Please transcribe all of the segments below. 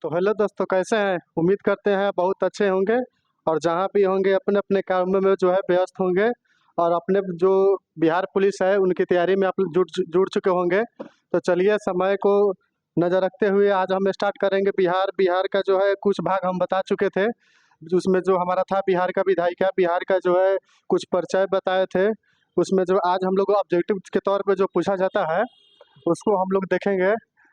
तो हेलो दोस्तों, कैसे हैं? उम्मीद करते हैं बहुत अच्छे होंगे और जहाँ भी होंगे अपने अपने कामों में जो है व्यस्त होंगे और अपने जो बिहार पुलिस है उनकी तैयारी में आप लोग जुट जुड़ चुके होंगे। तो चलिए, समय को नज़र रखते हुए आज हम स्टार्ट करेंगे। बिहार बिहार का जो है कुछ भाग हम बता चुके थे, उसमें जो हमारा था बिहार का विधायिका, बिहार का जो है कुछ परिचय बताए थे। उसमें जो आज हम लोग ऑब्जेक्टिव के तौर पे जो पूछा जाता है उसको हम लोग देखेंगे।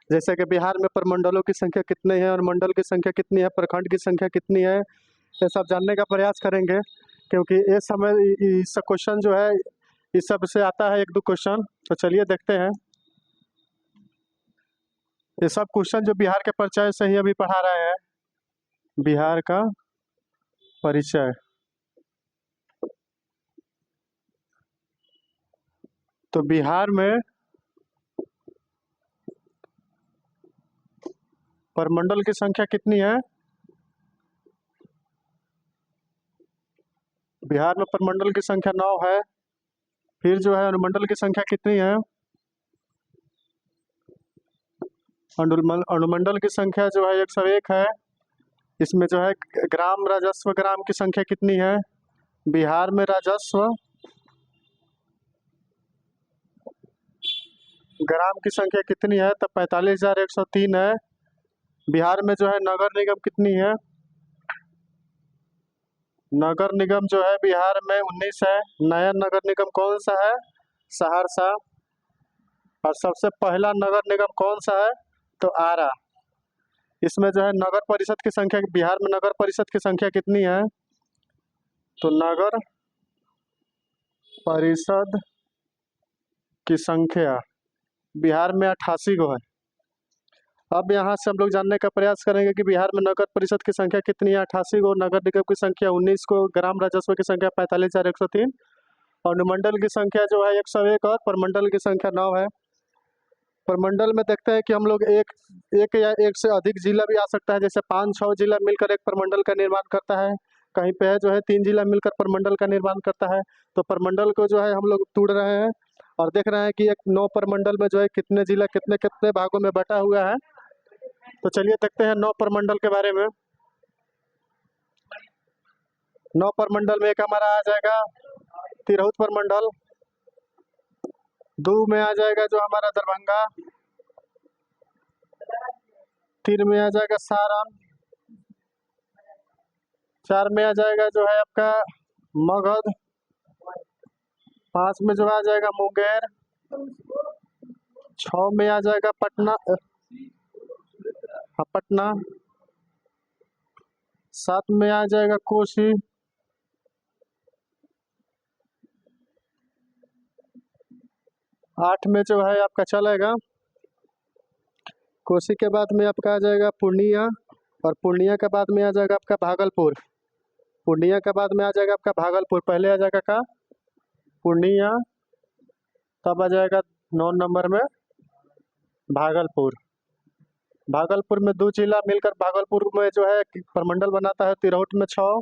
जैसे कि बिहार में प्रमंडलों की संख्या कितनी है और मंडल की संख्या कितनी है, प्रखंड की संख्या कितनी है, ये सब जानने का प्रयास करेंगे। क्योंकि इस समय इस क्वेश्चन जो है इस सब से आता है, एक दो क्वेश्चन। तो चलिए देखते हैं। ये सब क्वेश्चन जो बिहार के परिचय से ही अभी पढ़ा रहे हैं, बिहार का परिचय। तो बिहार में प्रमंडल की संख्या कितनी है? बिहार में प्रमंडल की संख्या 9 है। फिर जो है अनुमंडल की संख्या कितनी है? अनुमंडल की संख्या जो है 101 है। इसमें जो है ग्राम राजस्व ग्राम की संख्या कितनी है? बिहार में राजस्व ग्राम की संख्या कितनी है? तो 45,103 है। बिहार में जो है नगर निगम कितनी है? नगर निगम जो है बिहार में 19 है। नया नगर निगम कौन सा है? सहरसा। और सबसे पहला नगर निगम कौन सा है? तो आरा। इसमें जो है नगर परिषद की संख्या, बिहार में नगर परिषद की संख्या कितनी है? तो नगर परिषद की संख्या बिहार में 88 गो है। अब यहाँ से हम लोग जानने का प्रयास करेंगे कि बिहार में नगर परिषद की संख्या कितनी है। 88 गो, नगर निगम की संख्या 19 को, ग्राम राजस्व की संख्या 45,103 और अनुमंडल की संख्या जो है 101 और प्रमंडल की संख्या 9 है। प्रमंडल में देखते हैं कि हम लोग एक एक या एक से अधिक जिला भी आ सकता है। जैसे 5-6 जिला मिलकर एक प्रमंडल का निर्माण करता है। कहीं पे है जो है 3 जिला मिलकर प्रमंडल का निर्माण करता है। तो प्रमंडल को जो है हम लोग तोड़ रहे हैं और देख रहे हैं कि एक 9 प्रमंडल में जो है कितने जिला कितने कितने भागों में बटा हुआ है। तो चलिए देखते हैं 9 प्रमंडल के बारे में। 9 प्रमंडल में एक हमारा आ जाएगा तिरहुत प्रमंडल। 2 में आ जाएगा जो हमारा दरभंगा। 3 में आ जाएगा सारण। 4 में आ जाएगा जो है आपका मगध। 5 में जो आ जाएगा मुंगेर। 6 में आ जाएगा पटना, पटना। 7 में आ जाएगा कोसी। 8 में जो है आपका चलेगा, कोसी के बाद में आपका आ जाएगा पूर्णिया और पूर्णिया के बाद में आ जाएगा आपका भागलपुर। पूर्णिया के बाद में आ जाएगा आपका भागलपुर, पहले आ जाएगा का पूर्णिया, तब आ जाएगा 9 नंबर में भागलपुर। भागलपुर में 2 जिला मिलकर भागलपुर में जो है प्रमंडल बनाता है। तिरहुत में 6,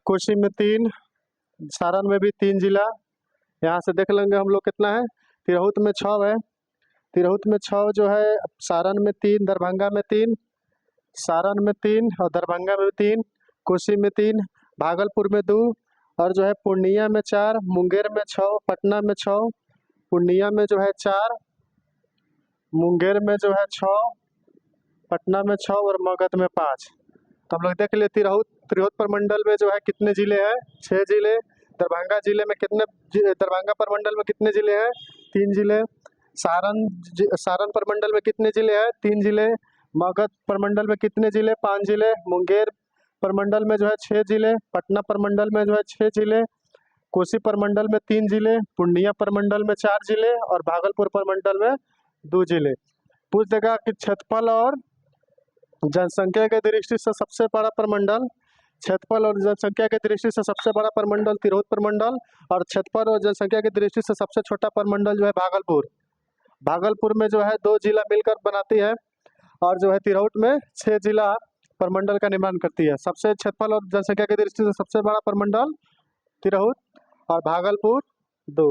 कोसी में 3, सारण में भी 3 जिला। यहाँ से देख लेंगे हम लोग कितना है। तिरहुत में 6 है। तिरहुत में 6 जो है, सारण में 3, दरभंगा में 3, सारण में 3 और दरभंगा में 3, कोसी में 3, भागलपुर में 2 और जो है पूर्णिया में 4, मुंगेर में 6, पटना में 6, पूर्णिया में जो है 4, मुंगेर में जो है 6, पटना में 6 और मगध में 5। तो हम लोग देख लिए तिरहुत तिरहुत प्रमंडल में जो है कितने जिले हैं? 6 जिले। दरभंगा जिले में कितने, दरभंगा प्रमंडल में कितने जिले हैं? 3 जिले। सारण प्रमंडल में कितने जिले हैं? 3 जिले। मगध प्रमंडल में कितने जिले? 5 जिले। मुंगेर प्रमंडल में जो है 6 जिले। पटना प्रमंडल में जो है 6 जिले। कोसी प्रमंडल में 3 जिले। पूर्णिया प्रमंडल में 4 जिले और भागलपुर प्रमंडल में 2 जिले। पूछ देगा कि क्षेत्रफल और जनसंख्या के दृष्टि से सबसे बड़ा प्रमंडल, क्षेत्रफल और जनसंख्या की दृष्टि से सबसे बड़ा प्रमंडल तिरहुत प्रमंडल और क्षेत्रफल और जनसंख्या की दृष्टि से सबसे छोटा प्रमंडल जो है भागलपुर। भागलपुर में जो है 2 जिला मिलकर बनाती है और जो है तिरहुत में 6 जिला प्रमंडल का निर्माण करती है। सबसे क्षेत्रफल और जनसंख्या की दृष्टि से सबसे बड़ा प्रमंडल तिरहुत और भागलपुर 2।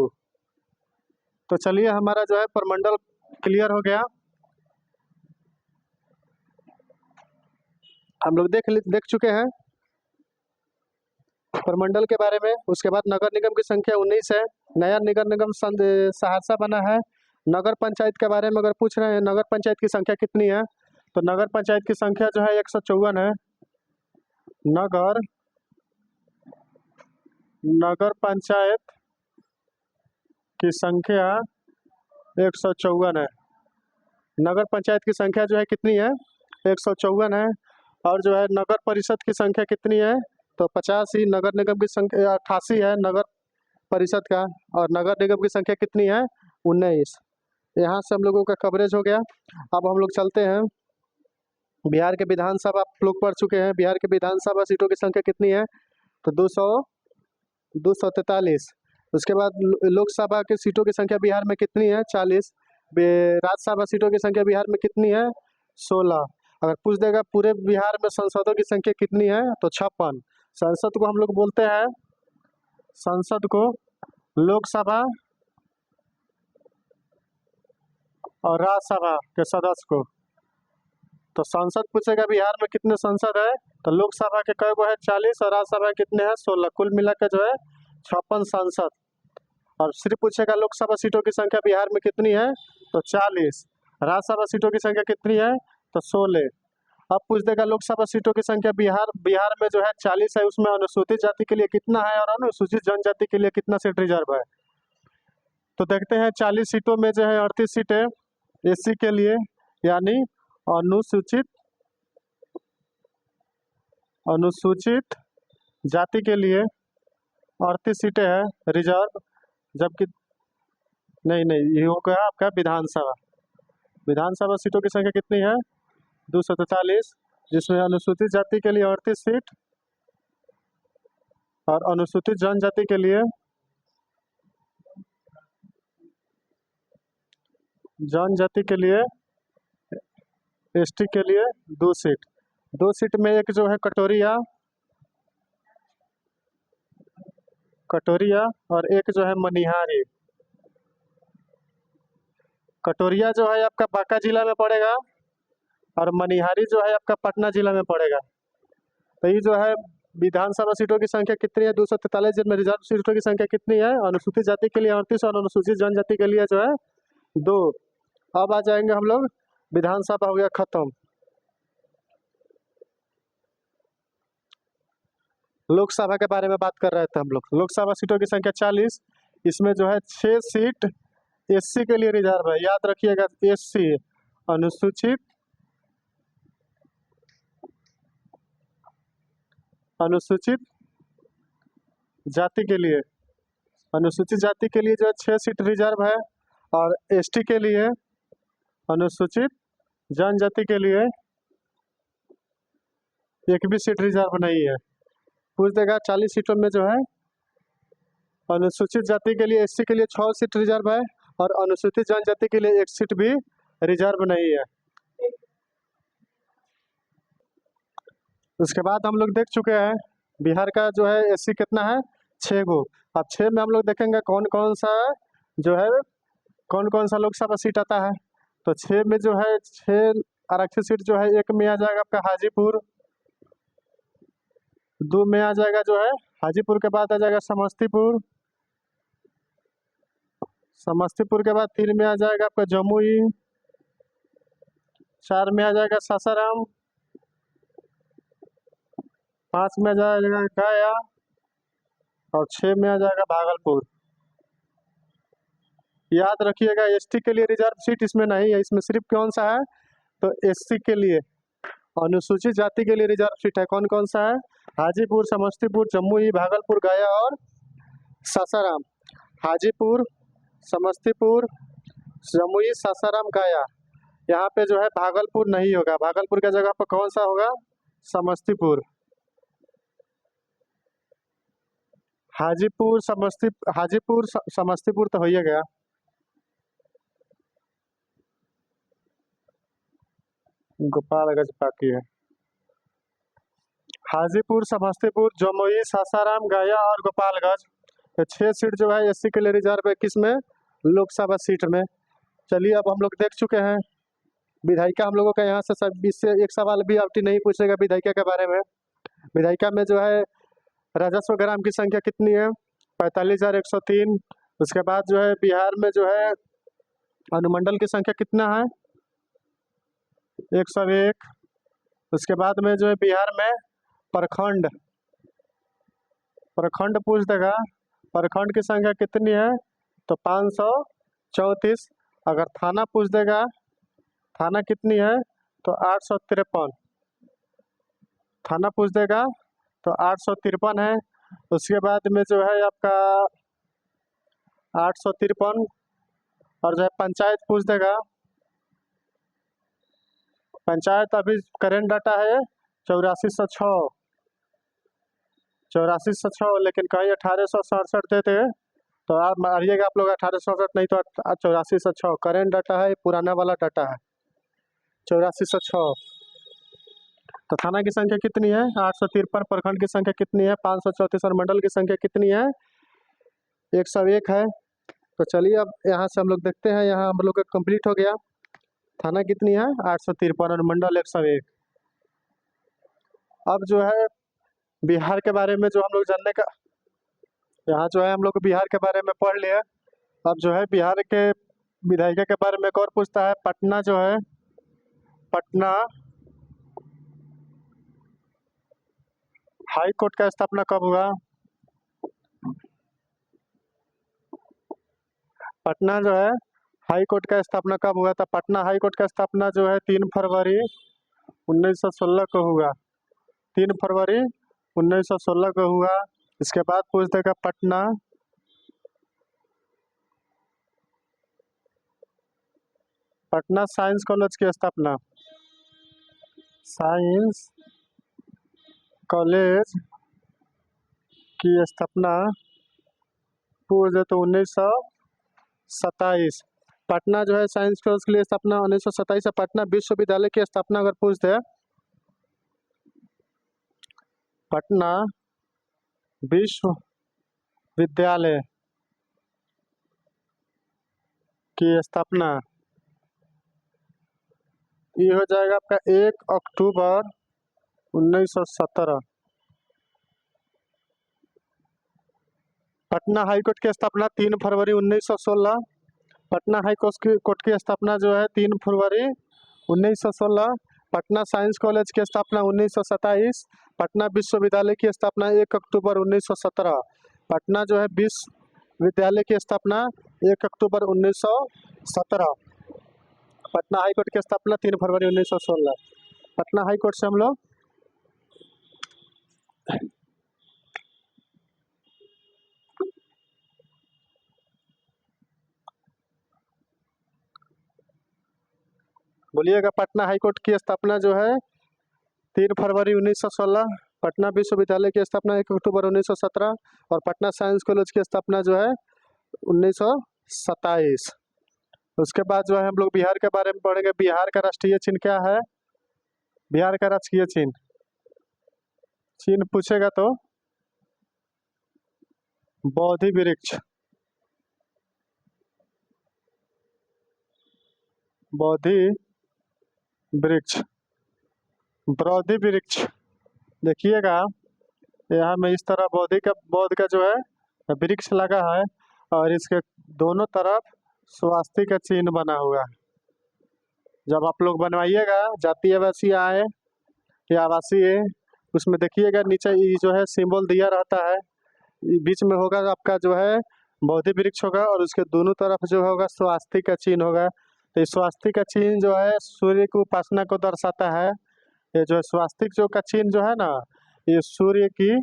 तो चलिए, हमारा जो है प्रमंडल क्लियर हो गया। हम लोग देख चुके हैं प्रमंडल के बारे में। उसके बाद नगर निगम की संख्या 19 है। नया नगर निगम सहरसा बना है। नगर पंचायत के बारे में अगर पूछ रहे हैं नगर पंचायत की संख्या कितनी है, तो नगर पंचायत की संख्या जो है 154 है। नगर पंचायत की संख्या 154 है। नगर पंचायत की संख्या जो है कितनी है, 154 है। और जो है नगर परिषद की संख्या कितनी है, तो 50 ही। नगर निगम की संख्या 88 है नगर परिषद का। और नगर निगम की संख्या कितनी है, 19। यहाँ से हम लोगों का कवरेज हो गया। अब हम लोग चलते हैं बिहार के विधानसभा। आप लोग पढ़ चुके हैं बिहार के विधानसभा सीटों की संख्या कितनी है, तो 243। उसके बाद लोकसभा की सीटों की संख्या बिहार में कितनी है, 40। राज्यसभा सीटों की संख्या बिहार में कितनी है, 16। अगर पूछ देगा पूरे बिहार में सांसदों की संख्या कितनी है, तो 56। संसद को हम लोग बोलते हैं, संसद को लोकसभा और राज्यसभा के सदस्य को। तो संसद पूछेगा बिहार में कितने संसद है, तो लोकसभा के कई गो है, 40। और राज्यसभा कितने हैं, 16। कुल मिलाकर जो है 56 सांसद। और सिर्फ पूछेगा लोकसभा सीटों की संख्या बिहार में कितनी है, तो 40। राज्यसभा सीटों की संख्या कितनी है, तो 16। अब पूछ देगा लोकसभा सीटों की संख्या बिहार में जो है 40 है, उसमें अनुसूचित जाति के लिए कितना है और अनुसूचित जनजाति के लिए कितना सीट रिजर्व है। तो देखते हैं 40 सीटों में जो है 38 सीटें एससी के लिए, यानी अनुसूचित जाति के लिए 38 सीटें हैं रिजर्व। जबकि नहीं, ये हो गया आपका विधानसभा सीटों की संख्या कितनी है, 243, जिसमें अनुसूचित जाति के लिए 38 सीट और अनुसूचित जनजाति के लिए एसटी के लिए 2 सीट। 2 सीट में एक जो है कटोरिया और एक जो है मनिहारी। कटोरिया जो है आपका बांका जिला में पड़ेगा और मनिहारी जो है आपका पटना जिला में पड़ेगा। तो ये जो है विधानसभा सीटों की संख्या कितनी है, 243, जिनमें रिजर्व सीटों की संख्या कितनी है, अनुसूचित जाति के लिए 38 और अनुसूचित जनजाति के लिए जो है 2। अब आ जाएंगे हम लोग, विधानसभा हो गया खत्म। लोकसभा के बारे में बात कर रहे थे हम लोग। लोकसभा सीटों की संख्या 40, इसमें जो है 6 सीट एससी के लिए रिजर्व है। याद रखिएगा, एससी अनुसूचित जाति के लिए, जो है 6 सीट रिजर्व है। और एसटी के लिए, अनुसूचित जनजाति के लिए एक भी सीट रिजर्व नहीं है। पूछ देगा 40 सीटों में जो है अनुसूचित जाति के लिए, एससी के लिए 6 सीट रिजर्व है और अनुसूचित जनजाति के लिए 1 सीट भी रिजर्व नहीं है। उसके बाद हम लोग देख चुके हैं बिहार का जो है एससी कितना है, 6 गो। अब 6 में हम लोग देखेंगे कौन कौन सा लोकसभा सीट आता है। तो 6 में जो है 6 आरक्षित सीट जो है, एक में आ जाएगा आपका हाजीपुर, 2 में आ जाएगा जो है हाजीपुर के बाद आ जाएगा समस्तीपुर के बाद 3 में आ जाएगा आपका जमुई, 4 में आ जाएगा सासाराम, 5 में आ जाएगा गया और 6 में आ जाएगा भागलपुर। याद रखिएगा एसटी के लिए रिजर्व सीट इसमें नहीं है, इसमें सिर्फ कौन सा है, तो एससी के लिए, अनुसूचित जाति के लिए रिजर्व सीट है। कौन कौन सा है, हाजीपुर, समस्तीपुर, जमुई, भागलपुर, गया और सासाराम। हाजीपुर, समस्तीपुर, जमुई, सासाराम, गया। यहाँ पे जो है भागलपुर नहीं होगा, भागलपुर की जगह पर कौन सा होगा, समस्तीपुर। हाजीपुर समस्तीपुर तो हो ही गया। गोपालगंज बाकी है। हाजीपुर, समस्तीपुर, जमुई, सासाराम, गया और गोपालगंज, ये 6 सीट जो है एससी के लिए रिजर्व है। किसमें, लोकसभा सीट में। चलिए अब हम लोग देख चुके हैं विधायिका हम लोगों का यहाँ से सब इससे एक सवाल भी आपकी नहीं पूछेगा विधायिका के बारे में। विधायिका में जो है राजस्व ग्राम की संख्या कितनी है? 45,103। उसके बाद जो है बिहार में जो है अनुमंडल की संख्या कितना है? 101। उसके बाद में जो है बिहार में प्रखंड प्रखंड पूछ देगा, प्रखंड की संख्या कितनी है? तो 534। अगर थाना पूछ देगा, थाना कितनी है? तो 853। थाना पूछ देगा तो 853 है। उसके बाद में जो है आपका 853। और जो है पंचायत पूछ देगा, पंचायत अभी करेंट डाटा है 8406। 8406, लेकिन कहीं 1867 देते तो आप मारिएगा आप लोग 1867, नहीं तो 8406 करेंट डाटा है, पुराना वाला डाटा है 8406। तो थाना की संख्या कितनी है? 853। प्रखंड की संख्या कितनी है? 534। और मंडल की संख्या कितनी है? 101 है। तो चलिए अब यहाँ से हम लोग देखते हैं, यहाँ हम लोग का कंप्लीट हो गया। थाना कितनी है? 853 और मंडल 101। अब जो है बिहार के बारे में जो हम लोग जानने का, यहाँ जो है हम लोग बिहार के बारे में पढ़ लिया। अब जो है बिहार के विधायिका के बारे में एक और पूछता है। पटना जो है, पटना हाई कोर्ट का स्थापना कब हुआ? पटना जो है हाई कोर्ट का स्थापना कब हुआ था? पटना हाई कोर्ट का स्थापना जो है 3 फरवरी 1916 को हुआ। 3 फरवरी 1916 को हुआ। इसके बाद पूछ देगा पटना साइंस कॉलेज की स्थापना, साइंस कॉलेज की स्थापना पूछ दे तो 1927। पटना जो है साइंस कॉलेज के लिए स्थापना 1927 है। पटना विश्वविद्यालय की स्थापना अगर पूछ दे, पटना विश्वविद्यालय की स्थापना ये हो जाएगा आपका 1 अक्टूबर 1917। पटना हाई कोर्ट की स्थापना 3 फरवरी 1916। पटना हाई कोर्ट की स्थापना जो है 3 फरवरी 1916। पटना साइंस कॉलेज की स्थापना 1927। पटना विश्वविद्यालय की स्थापना 1 अक्टूबर 1917। पटना जो है विश्वविद्यालय की स्थापना 1 अक्टूबर 1917। पटना हाई कोर्ट की स्थापना 3 फरवरी 1916। पटना हाई कोर्ट से हम लोग बोलिएगा। पटना हाई कोर्ट की स्थापना जो है 3 फरवरी 1916। पटना विश्वविद्यालय की स्थापना 1 अक्टूबर 1917। और पटना साइंस कॉलेज की स्थापना जो है 1927। उसके बाद जो है हम लोग बिहार के बारे में पढ़ेंगे। बिहार का राष्ट्रीय चिन्ह क्या है? बिहार का राजकीय चिन्ह, चिन्ह पूछेगा तो बोधि वृक्ष, बोधि वृक्ष, बोधि वृक्ष। देखिएगा यहाँ में इस तरह बोध का जो है वृक्ष लगा है और इसके दोनों तरफ स्वास्तिक का चिन्ह बना हुआ है। जब आप लोग बनवाइएगा जातीय आवासीय आए या आवासीय, उसमें देखिएगा नीचे ये जो है सिंबल दिया रहता है, बीच में होगा आपका जो है बोधि वृक्ष होगा और उसके दोनों तरफ जो होगा स्वास्तिक का चिन्ह होगा। तो इस स्वास्तिक का चिन्ह जो है सूर्य की उपासना को दर्शाता है। ये जो स्वास्तिक जो का चिन्ह जो है ना, ये सूर्य की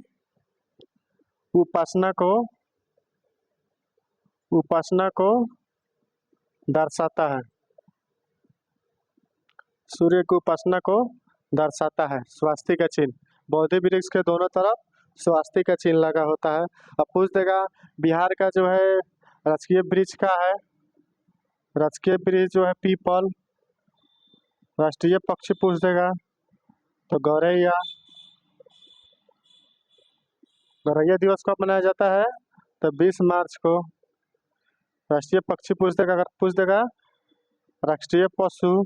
उपासना को दर्शाता है। सूर्य की उपासना को दर्शाता है स्वास्तिक का चिन्ह। बोधि वृक्ष के दोनों तरफ स्वास्तिक का चिन्ह लगा होता है। अब पूछ देगा बिहार का जो है राजकीय वृक्ष का है। राजकीय वृक्ष जो है पीपल। राष्ट्रीय पक्षी पूछ देगा तो गौरैया। गौरैया दिवस कब मनाया जाता है? तो 20 मार्च को। राष्ट्रीय पक्षी पूछ देगा, अगर पूछ देगा राष्ट्रीय पशु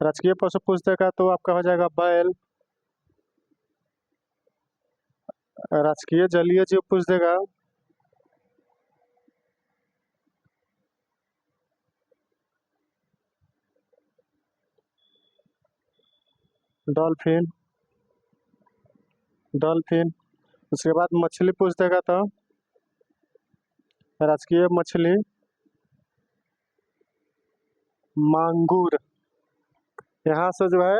राजकीय पशु पूछ देगा तो आपका हो जाएगा बैल। राजकीय जलीय जीव पूछ देगा डॉल्फिन। डॉल्फिन। उसके बाद मछली पूछ देगा तो राजकीय मछली मांगूर। यहाँ से जो है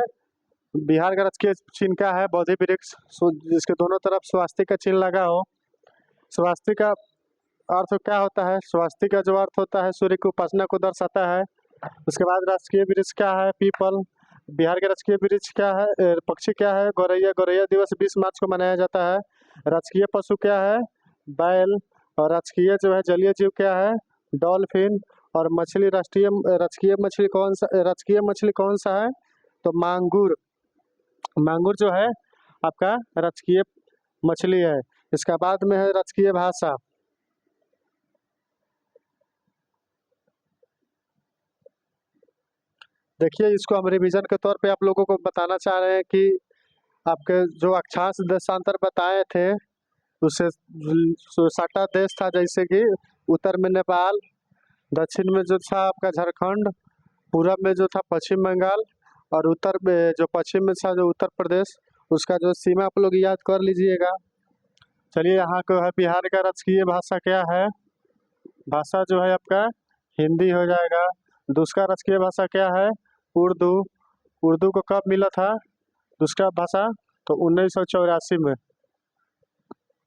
बिहार का राजकीय चिन्ह क्या है? बोधि वृक्ष, जिसके दोनों तरफ स्वास्तिक का चिन्ह लगा हो। स्वास्तिक का अर्थ क्या होता है? स्वास्तिक का जो अर्थ होता है सूर्य की उपासना को दर्शाता है। उसके बाद राजकीय वृक्ष क्या है? पीपल। बिहार के राजकीय वृक्ष क्या है? पक्षी क्या है? गौरैया। गौरैया दिवस 20 मार्च को मनाया जाता है। राजकीय पशु क्या है? बैल। और राजकीय जो है जलीय जीव क्या है? डॉल्फिन। और मछली राजकीय मछली कौन सा? राजकीय मछली कौन सा है? तो मांगूर। मांगूर जो है आपका राजकीय मछली है। इसका बाद में है राजकीय भाषा। देखिए, इसको हम रिवीजन के तौर पे आप लोगों को बताना चाह रहे हैं कि आपके जो अक्षांश देशांतर बताए थे उससे साटा देश था, जैसे कि उत्तर में नेपाल, दक्षिण में जो था आपका झारखंड, पूरब में जो था पश्चिम बंगाल, और उत्तर में जो पश्चिम में था जो उत्तर प्रदेश। उसका जो सीमा आप लोग याद कर लीजिएगा। चलिए, यहाँ को है बिहार का राजकीय भाषा क्या है? भाषा जो है आपका हिंदी हो जाएगा। दूसरा राजकीय भाषा क्या है? उर्दू। उर्दू को कब मिला था दूसरा भाषा? तो 1984 में।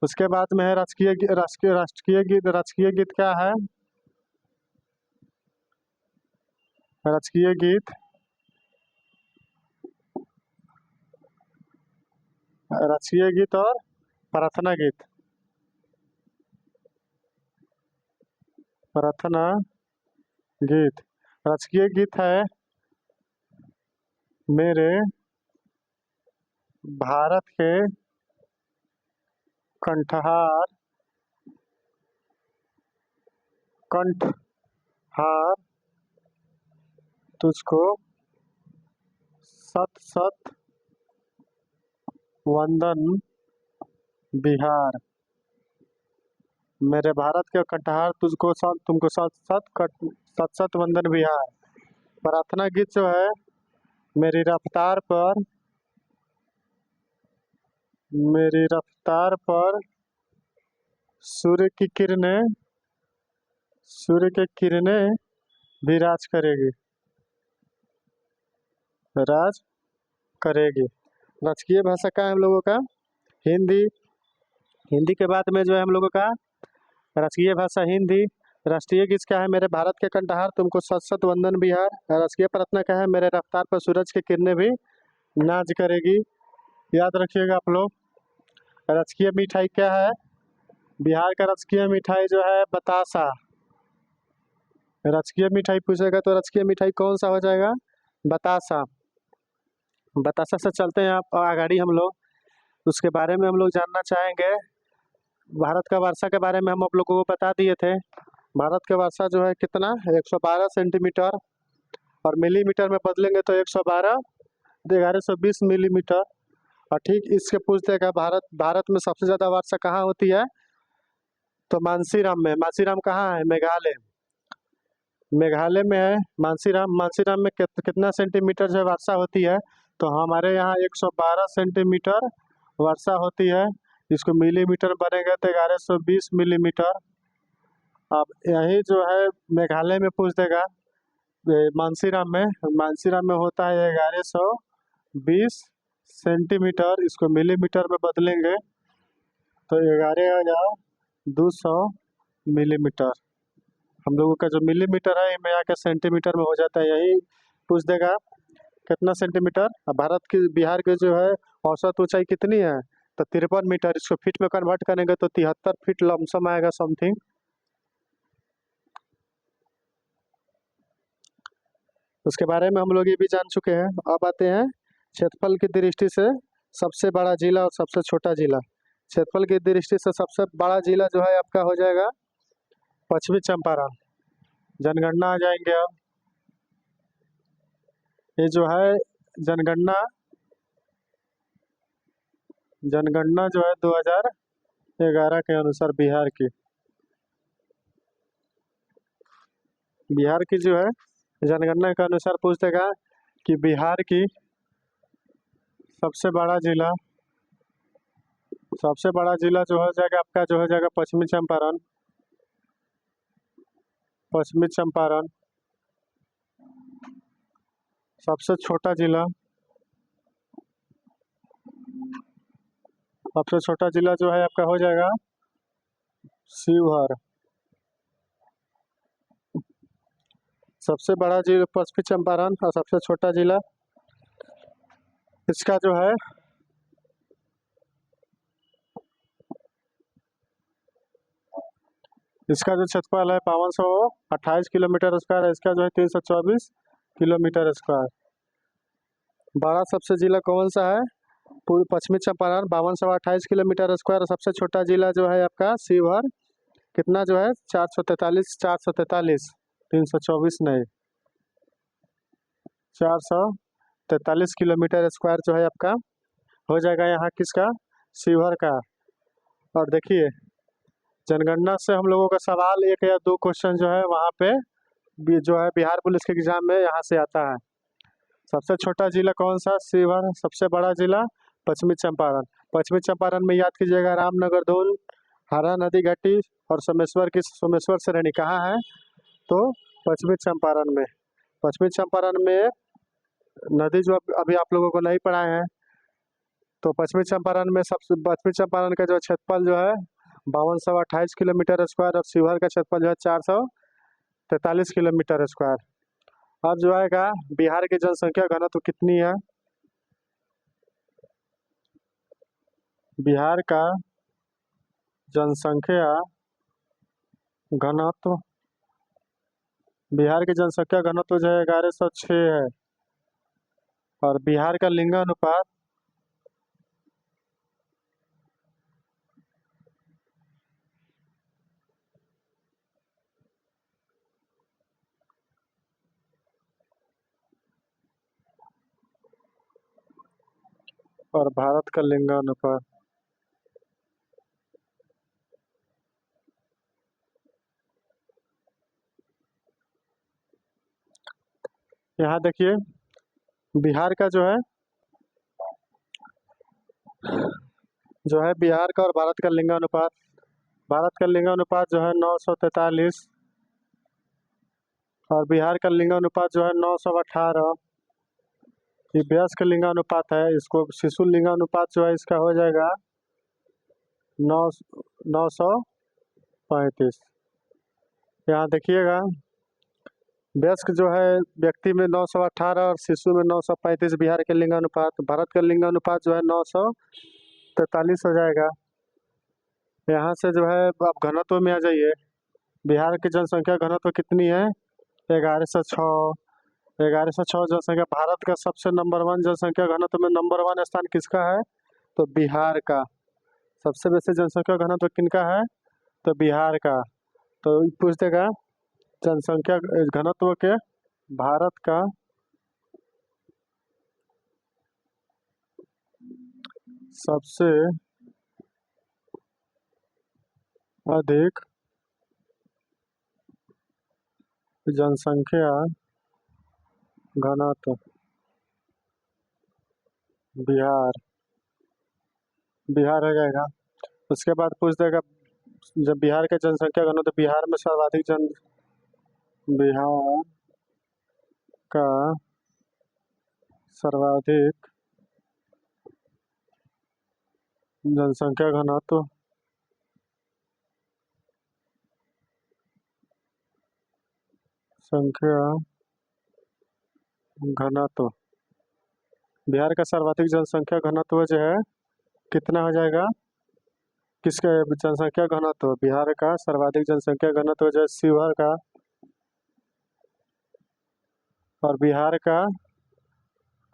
उसके बाद में है राजकीय गीत क्या है? राजकीय गीत राजकीय गीत और प्रार्थना गीत। प्रार्थना गीत। राजकीय गीत है मेरे भारत के कंठहार कंठहार तुझको सत सत वंदन बिहार। मेरे भारत के कंठहार तुमको सत सत वंदन बिहार। प्रार्थना गीत जो है मेरी रफ्तार पर मेरी रफ्तार पर सूर्य की किरणें भी राज करेगी। राजकीय भाषा का है हम लोगों का हिंदी। हिंदी के बाद में जो है हम लोगों का राजकीय भाषा हिंदी। राष्ट्रीय गीत क्या है? मेरे भारत के कंठहार तुमको सत सत वंदन बिहार। राजकीय प्रार्थना क्या है? मेरे रफ्तार पर सूरज की किरणें भी नाच करेगी। याद रखिएगा आप लोग। राजकीय मिठाई क्या है? बिहार का राजकीय मिठाई जो है बतासा। राजकीय मिठाई पूछेगा तो राजकीय मिठाई कौन सा हो जाएगा? बतासा। बतासा से चलते हैं आप आगाड़ी हम लोग। उसके बारे में हम लोग जानना चाहेंगे। भारत का वर्षा के बारे में हम आप लोगों को बता दिए थे। भारत का वर्षा जो है कितना? 112 सेंटीमीटर। और मिलीमीटर में बदलेंगे तो 112 1120 मिलीमीटर। और ठीक इसके पूछ देगा भारत में सबसे ज़्यादा वर्षा कहाँ होती है? तो मानसीराम में। मानसीराम कहाँ है? मेघालय। मेघालय में है मानसीराम। मानसीराम में कितना सेंटीमीटर जो वर्षा होती है? तो हमारे यहाँ 112 सेंटीमीटर वर्षा होती है। इसको मिलीमीटर बनेगा तो 1120 मिलीमीटर। अब यही जो है मेघालय में पूछ देगा मानसीराम में होता है 1120 सेंटीमीटर। इसको मिलीमीटर में बदलेंगे तो 11,200 मिलीमीटर। हम लोगों का जो मिलीमीटर है में आके सेंटीमीटर में हो जाता है। यही पूछ देगा कितना सेंटीमीटर। अब बिहार की जो है औसत ऊंचाई कितनी है? तो 53 मीटर। इसको फीट में कन्वर्ट करेंगे तो 73 फीट लमसम आएगा समथिंग। उसके बारे में हम लोग ये भी जान चुके हैं। अब आते हैं क्षेत्रफल की दृष्टि से सबसे बड़ा जिला और सबसे छोटा जिला। क्षेत्रफल की दृष्टि से सबसे बड़ा जिला जो है आपका हो जाएगा पश्चिमी चंपारण। जनगणना आ जाएंगे अब। ये जो है जनगणना जनगणना जो है 2011 के अनुसार बिहार की जो है जनगणना के अनुसार पूछ देगा कि बिहार की सबसे बड़ा जिला जो हो जाएगा आपका, जो हो जाएगा पश्चिमी चंपारण। सबसे छोटा जिला जो है आपका हो जाएगा शिवहर। सबसे बड़ा जिला पश्चिमी चंपारण और सबसे छोटा जिला इसका जो है इसका जो क्षेत्रफल है 5228 किलोमीटर स्क्वायर है। इसका जो है 324 किलोमीटर स्क्वायर। बड़ा सबसे जिला कौन सा है? पूर्व पश्चिमी चंपारण 5228 किलोमीटर स्क्वायर। सबसे छोटा जिला जो है आपका शिवहर, कितना जो है 443 324 नहीं 443 किलोमीटर स्क्वायर जो है आपका हो जाएगा यहाँ किसका? शिवहर का। और देखिए जनगणना से हम लोगों का सवाल 1 या 2 क्वेश्चन जो है वहाँ पे जो है बिहार पुलिस के एग्जाम में यहाँ से आता है। सबसे छोटा जिला कौन सा? शिवहर। सबसे बड़ा जिला पश्चिमी चंपारण में याद कीजिएगा रामनगर धूल, हरा नदी घाटी और सोमेश्वर श्रेणी कहाँ है? तो पश्चिमी चंपारण में नदी जो अभी आप लोगों को नहीं पढ़ाए हैं। तो पश्चिमी चंपारण का जो क्षेत्रफल जो है 5228 किलोमीटर स्क्वायर और शिवहर का क्षेत्रफल जो है 443 किलोमीटर स्क्वायर। अब जो आएगा बिहार की जनसंख्या घनत्व कितनी है? बिहार का जनसंख्या घनत्व जो है 1106 है। और बिहार का लिंगानुपात और भारत का लिंगानुपात यहाँ देखिए बिहार का जो है बिहार का और भारत का लिंगानुपात जो है 943 और बिहार का लिंगानुपात जो है 918। ये वयस्क लिंगानुपात है। इसको शिशु लिंगानुपात जो है इसका हो जाएगा 935। यहाँ देखिएगा वयस्क जो है व्यक्ति में 918 और शिशु में 935 बिहार के लिंगानुपात। भारत का लिंगानुपात जो है 943 हो जाएगा। यहाँ से जो है आप घनत्व में आ जाइए। बिहार की जनसंख्या घनत्व कितनी है? 1106। 1106 जनसंख्या। भारत का सबसे नंबर 1 जनसंख्या घनत्व में नंबर 1 स्थान किसका है? तो बिहार का। सबसे बेसी जनसंख्या घनत्व किनका है? तो बिहार का। तो पूछ देगा जनसंख्या घनत्व के भारत का सबसे अधिक जनसंख्या घनत्व बिहार हो जाएगा। उसके बाद पूछ देगा जब बिहार के जनसंख्या घनत्व बिहार का सर्वाधिक जनसंख्या घनत्व बिहार का सर्वाधिक जनसंख्या घनत्व जो है कितना हो जाएगा? किसका जनसंख्या घनत्व? बिहार का सर्वाधिक जनसंख्या घनत्व जो है शिवहर का। और बिहार का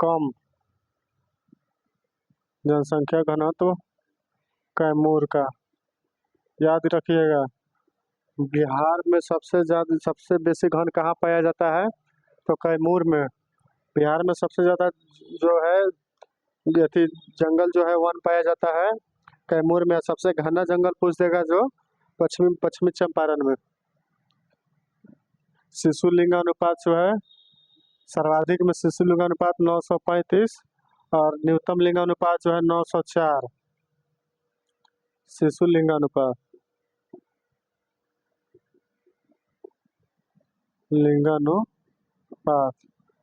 कम जनसंख्या घनत्व कैमूर का। याद रखिएगा बिहार में सबसे बेसी घन कहाँ पाया जाता है? तो कैमूर में। बिहार में सबसे ज़्यादा जो है अथी जंगल जो है वन पाया जाता है कैमूर में। सबसे घना जंगल पूछ देगा जो पश्चिमी पश्चिमी चंपारण में। शिशु लिंगानुपात जो है सर्वाधिक में शिशु लिंगानुपात 935 और न्यूनतम लिंगानुपात जो है 904। शिशु लिंगानुपात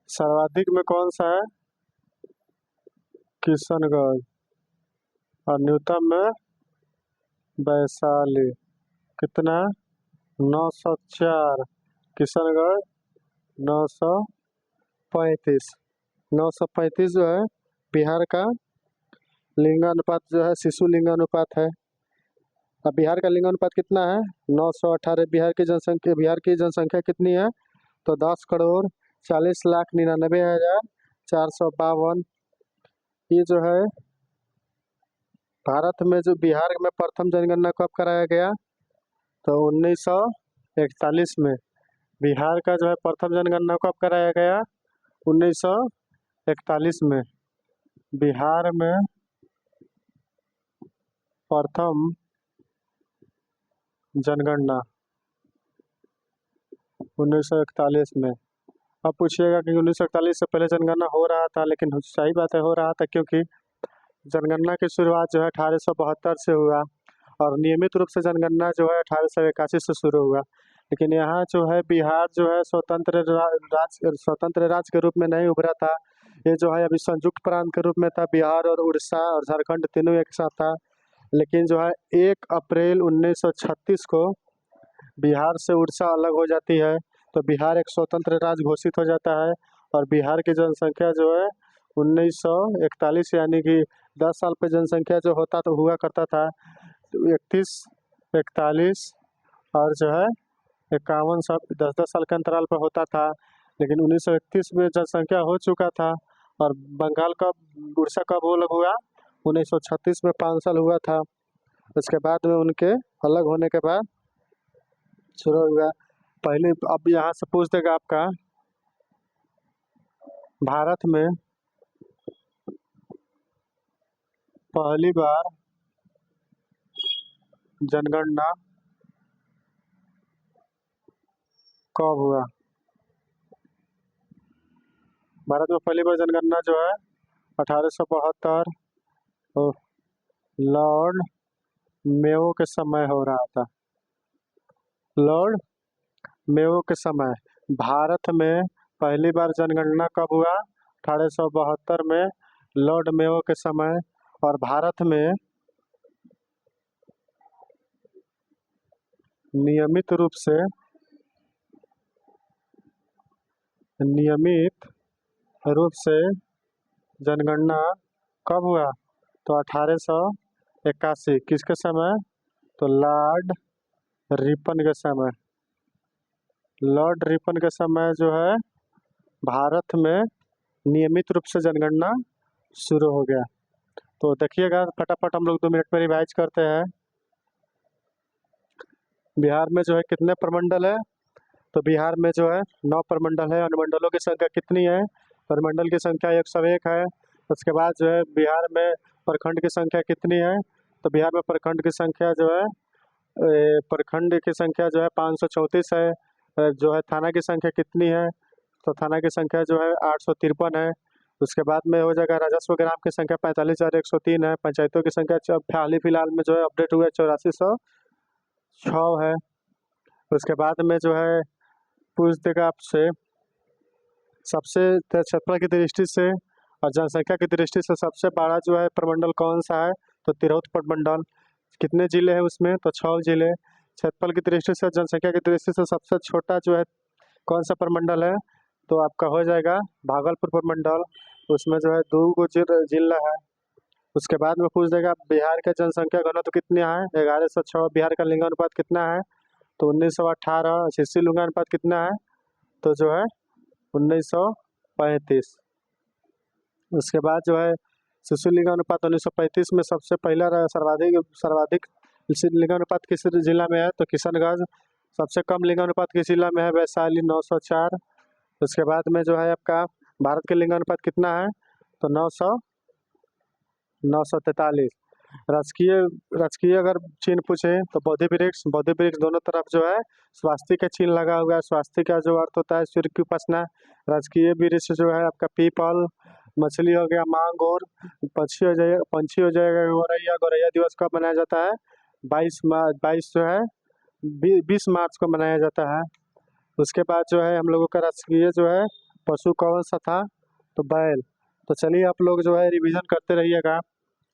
सर्वाधिक में कौन सा है? किशनगढ़। और न्यूनतम में वैशाली। कितना? 904। किशनगढ़ 935। 935 जो है बिहार का लिंगानुपात जो है शिशु लिंगानुपात है। अब बिहार का लिंगानुपात कितना है? 918। बिहार की जनसंख्या कितनी है? तो 10,40,99,452। ये जो है भारत में जो बिहार में प्रथम जनगणना कब कराया गया? तो 1941 में। बिहार का जो है प्रथम जनगणना कब कराया गया? 1941 में। बिहार में प्रथम जनगणना 1941 में। अब पूछिएगा कि 1941 से पहले जनगणना हो रहा था, लेकिन सही बात है हो रहा था, क्योंकि जनगणना की शुरुआत जो है 1872 से हुआ और नियमित रूप से जनगणना जो है 1881 से शुरू हुआ। लेकिन यहाँ जो है बिहार जो है स्वतंत्र राज्य के रूप में नहीं उभरा था। ये जो है अभी संयुक्त प्रांत के रूप में था। बिहार और उड़ीसा और झारखंड तीनों एक साथ था। लेकिन जो है 1 अप्रैल 1936 को बिहार से उड़ीसा अलग हो जाती है, तो बिहार एक स्वतंत्र राज्य घोषित हो जाता है। और बिहार की जनसंख्या जो है 1941 यानी कि 10 साल पे जनसंख्या जो होता तो हुआ करता था 31, 41 और जो है 51, सब 10-10 साल के अंतराल पर होता था। लेकिन 1931 में जनसंख्या हो चुका था। और बंगाल का उड़ीसा कब अलग हुआ? 1936 में 5 साल हुआ था। उसके बाद में उनके अलग होने के बाद शुरू हुआ पहले। अब यहाँ से पूछ देगा आपका भारत में पहली बार जनगणना कब हुआ? भारत में पहली बार जनगणना जो है 1872 लॉर्ड मेयो के समय हो रहा था। लॉर्ड मेयो के समय भारत में पहली बार जनगणना कब हुआ? 1872 में लॉर्ड मेयो के समय। और भारत में नियमित रूप से जनगणना कब हुआ? तो 1881। किसके समय? तो लॉर्ड रिपन के समय। लॉर्ड रिपन के समय जो है भारत में नियमित रूप से जनगणना शुरू हो गया। तो देखिएगा फटाफट हम लोग 2 मिनट में रिवाइज करते हैं। बिहार में जो है कितने प्रमंडल है? तो बिहार में जो है 9 प्रमंडल है। अनुमंडलों की संख्या कितनी है? प्रमंडल की संख्या 101 है। उसके बाद जो है बिहार में प्रखंड की संख्या कितनी है? तो बिहार में प्रखंड की संख्या जो है 534 है। जो है थाना की संख्या कितनी है? तो थाना की संख्या जो है 853 है। उसके बाद में हो जाएगा राजस्व ग्राम की संख्या 45,103 है। पंचायतों की संख्या हाल ही फिलहाल में जो है अपडेट हुआ है 8406 है। उसके बाद में जो है पूछ देगा आपसे सबसे क्षेत्रफल की दृष्टि से और जनसंख्या की दृष्टि से सबसे बड़ा जो है प्रमंडल कौन सा है? तो तिरहुत प्रमंडल। कितने जिले हैं उसमें? तो 6 जिले। क्षेत्रफल की दृष्टि से जनसंख्या की दृष्टि से सबसे छोटा जो है कौन सा प्रमंडल है? तो आपका हो जाएगा भागलपुर प्रमंडल। उसमें जो है 2 जिला है। उसके बाद में पूछ देगा बिहार के जनसंख्या घनत्व कितना है? 1106। बिहार का लिंगानुपात कितना है? तो 1918। शिशु लिंगानुपात कितना है? तो जो है 1935। उसके बाद जो है शिशु लिंगानुपात 1935 में सबसे पहला सर्वाधिक लिंगानुपात किस जिला में है? तो किशनगंज। सबसे कम लिंगानुपात किस जिला में है? वैशाली 904। उसके बाद में जो है आपका भारत के लिंगानुपात कितना है? तो 943। राजकीय राजकीय अगर चिन्ह पूछे तो बौद्ध वृक्ष दोनों तरफ जो है स्वास्तिक का चिन्ह लगा हुआ है। स्वास्तिक का जो अर्थ होता है सूर्य की उपासना। राजकीय वृक्ष जो है आपका पीपल। मछली हो गया मांगोर। पंछी हो जाएगा गौरैया। गौरैया दिवस कब मनाया जाता है? 22 जो है 20 मार्च को मनाया जाता है। उसके बाद जो है हम लोगों का राजकीय जो है पशु कौन सा था? तो बैल। तो चलिए आप लोग जो है रिवीजन करते रहिएगा।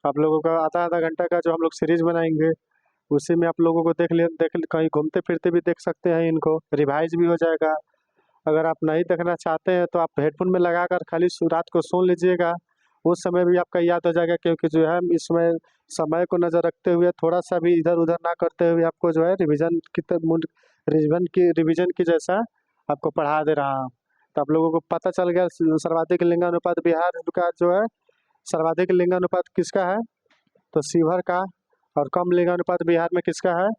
आप लोगों का आधा आधा घंटा का जो हम लोग सीरीज बनाएंगे उसी में आप लोगों को देख कहीं घूमते फिरते भी देख सकते हैं, इनको रिवाइज भी हो जाएगा। अगर आप नहीं देखना चाहते हैं तो आप हेडफोन में लगा कर खाली रात को सुन लीजिएगा, उस समय भी आपका याद हो जाएगा। क्योंकि जो है इसमें समय को नज़र रखते हुए थोड़ा सा भी इधर उधर ना करते हुए आपको जो है रिवीजन की जैसा आपको पढ़ा दे रहा हूँ। तो आप लोगों को पता चल गया सर्वाधिक लिंगानुपात बिहार का जो है सर्वाधिक लिंगानुपात किसका है? तो शिवहर का। और कम लिंगानुपात बिहार में किसका है?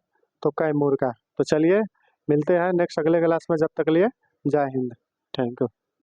तो कैमूर का। तो चलिए मिलते हैं नेक्स्ट अगले क्लास में, जब तक लिए जय हिंद। Thank you.